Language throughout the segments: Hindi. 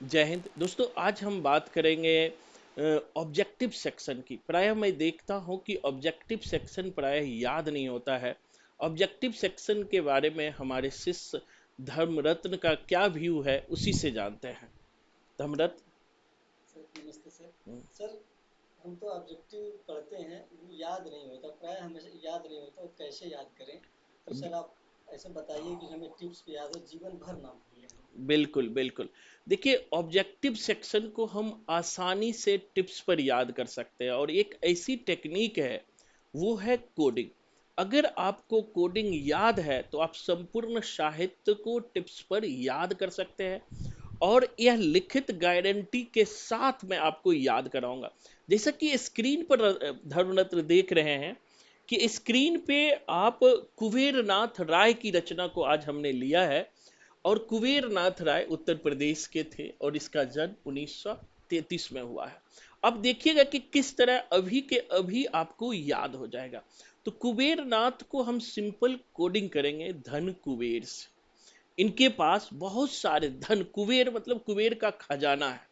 जय हिंद दोस्तों। आज हम बात करेंगे ऑब्जेक्टिव सेक्शन की। प्रायः मैं देखता हूं कि ऑब्जेक्टिव सेक्शन प्रायः याद नहीं होता है। ऑब्जेक्टिव सेक्शन के बारे में हमारे शिष्य धर्मरत्न का क्या व्यू है उसी से जानते हैं। धर्मरत्न। सर नमस्ते सर। सर हम तो ऑब्जेक्टिव पढ़ते हैं, वो याद नहीं होता, प्राय हमें याद नहीं होता, वो कैसे याद करें? तो सर आप ऐसे बताइए कि हमें टिप्स भी याद हो, जीवन भर ना भूलें हम। बिल्कुल बिल्कुल। देखिए, ऑब्जेक्टिव सेक्शन को हम आसानी से टिप्स पर याद कर सकते हैं और एक ऐसी टेक्निक है, वो है कोडिंग। अगर आपको कोडिंग याद है तो आप संपूर्ण साहित्य को टिप्स पर याद कर सकते हैं और यह लिखित गारंटी के साथ मैं आपको याद कराऊंगा। जैसा कि स्क्रीन पर धर्मरत्न देख रहे हैं कि स्क्रीन पे आप कुबेरनाथ राय की रचना को आज हमने लिया है। और कुबेरनाथ राय उत्तर प्रदेश के थे और इसका जन्म 1933 में हुआ है। अब देखिएगा कि किस तरह अभी के अभी आपको याद हो जाएगा। तो कुबेरनाथ को हम सिंपल कोडिंग करेंगे धन कुबेर से। इनके पास बहुत सारे धन, कुबेर मतलब कुबेर का खजाना है।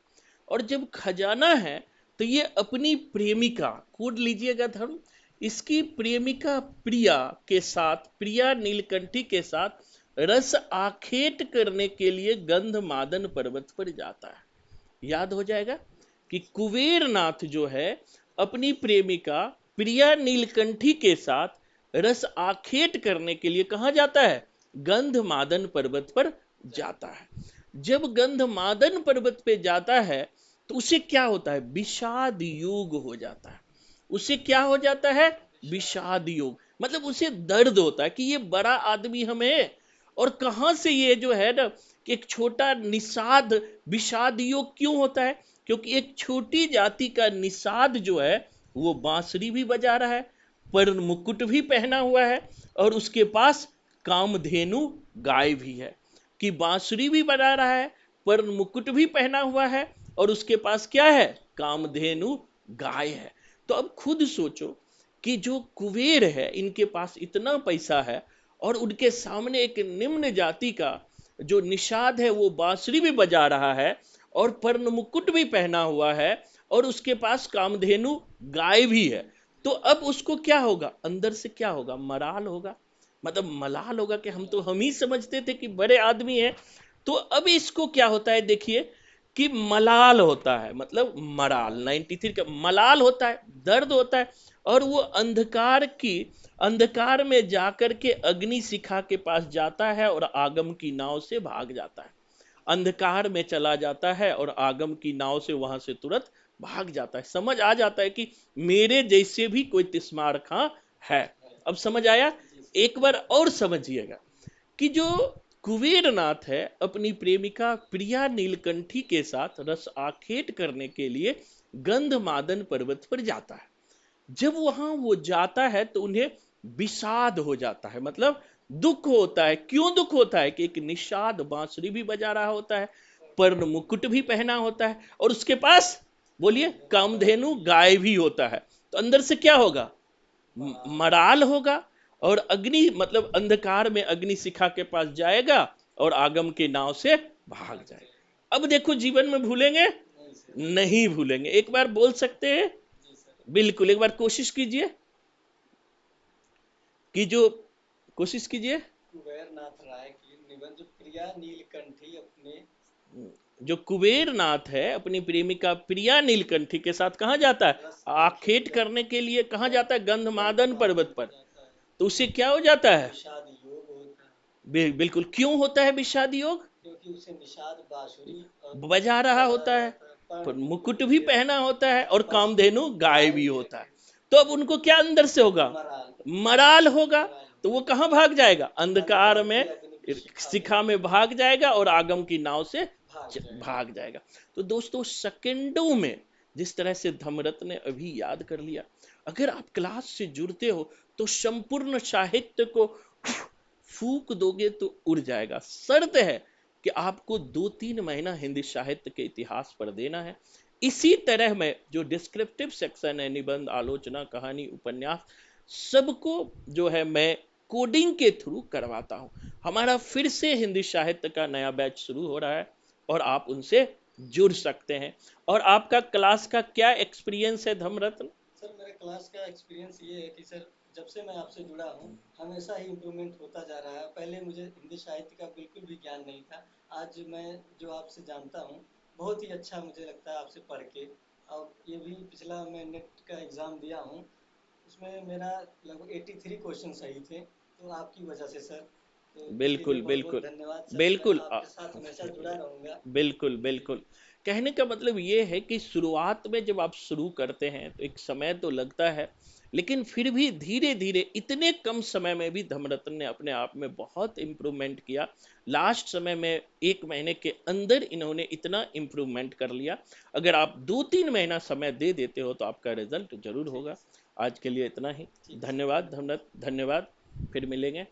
और जब खजाना है तो ये अपनी प्रेमिका, कोड लीजिएगा धर्म, इसकी प्रेमिका प्रिया के साथ, प्रिया नीलकंठी के साथ रस आखेट करने के लिए गंधमादन पर्वत पर जाता है। याद हो जाएगा कि कुबेरनाथ जो है अपनी प्रेमिका प्रिया नीलकंठी के साथ रस आखेट करने के लिए कहां जाता है? गंधमादन पर्वत पर जाता है। जब गंधमादन पर्वत पे जाता है तो उसे क्या होता है? विषाद योग हो जाता है। उसे क्या हो जाता है? विषाद योग। मतलब उसे दर्द होता है कि ये बड़ा आदमी हमें, और कहां से ये जो है ना कि एक छोटा निषाद, विषाद योग क्यों होता है? क्योंकि एक छोटी जाति का निषाद जो है वो बांसुरी भी बजा रहा है, पर मुकुट भी पहना हुआ है और उसके पास कामधेनु गाय भी है। कि बांसुरी भी बजा रहा है, पर मुकुट भी पहना हुआ है और उसके पास क्या है? कामधेनु गाय है। तो अब खुद सोचो कि जो कुबेर है इनके पास इतना पैसा है और उनके सामने एक निम्न जाति का जो निषाद है वो बांसुरी भी बजा रहा है और पर्ण मुकुट भी पहना हुआ है और उसके पास कामधेनु गाय भी है। तो अब उसको क्या होगा? अंदर से क्या होगा? मराल होगा। मतलब मलाल होगा कि हम ही समझते थे कि बड़े आदमी है। तो अब इसको क्या होता है देखिए कि मलाल होता है, मतलब मराल 93 का मलाल होता है, दर्द होता है। और वो अंधकार में जाकर के अग्नि शिखा के पास जाता है और आगम की नाव से भाग जाता है। अंधकार में चला जाता है और आगम की नाव से वहां से तुरंत भाग जाता है। समझ आ जाता है कि मेरे जैसे भी कोई तिस्मार खां है। अब समझ आया? जी सर। एक बार और समझिएगा कि जो कुबेरनाथ है अपनी प्रेमिका प्रिया नीलकंठी के साथ रस आखेट करने के लिए गंधमादन पर्वत पर जाता है। जब वहां वो जाता है तो उन्हें विषाद हो जाता है, मतलब दुख होता है। क्यों दुख होता है? कि एक निषाद बांसुरी भी बजा रहा होता है, पर्ण मुकुट भी पहना होता है और उसके पास, बोलिए, कामधेनु गाय कामधेनु भी है। गाय भी होता है। तो अंदर से क्या होगा? मलाल। मराल होगा। और अग्नि मतलब अंधकार में अग्नि शिखा के पास जाएगा और आगम के नाव से भाग भाग जाएगा। जाएगा। अब देखो, जीवन में भूलेंगे? नहीं सर। नहीं भूलेंगे। एक बार बोल सकते हैं? जी सर। बिल्कुल, एक बार कोशिश कीजिए कि जो, कोशिश कीजिए। कुबेर नाथ राय की निबंध प्रिया नीलकंठी अपने जो कुबेर नाथ है अपनी प्रेमिका प्रिया नीलकंठी के साथ कहाँ जाता है? रस आखेट आखेट करने के लिए कहाँ गंध जाता है? गंधमादन गंधमादन पर्वत पे पर। जाता है। तो उसे क्या हो जाता है? विषाद योग होता है, बिल्कुल। क्यों होता है विषाद योग? क्योंकि उसे निषाद बांसुरी बजा रहा बजा होता रहा है, होता है, पर पर मुकुट मुकुट भी भी पहना अपने होता है और पास कामधेनु गाय गाय भी भी है। होता है। तो अब उनको क्या अंदर से होगा? मराल। मराल होगा। मराल तो वो होगा। कहाँ भाग जाएगा? अंधकार अंधकार में की अग्नि की शिखा में शिखा में भाग जाएगा और आगम की नाव से भाग जाएगा। भाग जाएगा। तो दोस्तों, सेकंडों में जिस तरह से धमरत्न ने अभी याद कर लिया, अगर आप क्लास से जुड़ते हो तो संपूर्ण साहित्य को फूक दोगे तो उड़ जाएगा। शर्त है कि आपको 2-3 महीना हिंदी साहित्य के इतिहास पर देना है। इसी तरह में जो डिस्क्रिप्टिव सेक्शन है, निबंध, आलोचना, कहानी, उपन्यास, सबको जो है मैं कोडिंग के थ्रू करवाता हूं। हमारा फिर से हिंदी साहित्य का नया बैच शुरू हो रहा है और आप उनसे जुड़ सकते हैं। और आपका क्लास का क्या एक्सपीरियंस है धर्मरत्न? सर मेरे क्लास का एक्सपीरियंस ये है कि सर जब से मैं आपसे जुड़ा हूँ हमेशा ही इम्प्रूवमेंट होता जा रहा है। पहले मुझे हिंदी साहित्य का बिल्कुल भी ज्ञान नहीं था। आज मैं जो आपसे जानता हूँ बहुत ही अच्छा मुझे लगता है आपसे पढ़ के। और ये भी पिछला मैं नेट का एग्ज़ाम दिया हूँ, उसमें मेरा लगभग 83 क्वेश्चन सही थे, तो आपकी वजह से सर। तो इसके लिए बिल्कुल बहुत बहुत बिल्कुल धन्यवाद सर। मैं बिल्कुल आपके साथ हमेशा जुड़ा रहूँगा। बिल्कुल जी। बिल्कुल। कहने का मतलब ये है कि शुरुआत में जब आप शुरू करते हैं तो एक समय तो लगता है, लेकिन फिर भी धीरे धीरे इतने कम समय में भी धर्मरत्न ने अपने आप में बहुत इम्प्रूवमेंट किया। लास्ट समय में 1 महीने के अंदर इन्होंने इतना इम्प्रूवमेंट कर लिया। अगर आप 2-3 महीना समय दे देते हो तो आपका रिजल्ट जरूर ठीक है होगा। सर। आज के लिए इतना ही। ठीक है सर, धन्यवाद धन्यवाद। धर्मरत्न, धन्यवाद। फिर मिलेंगे।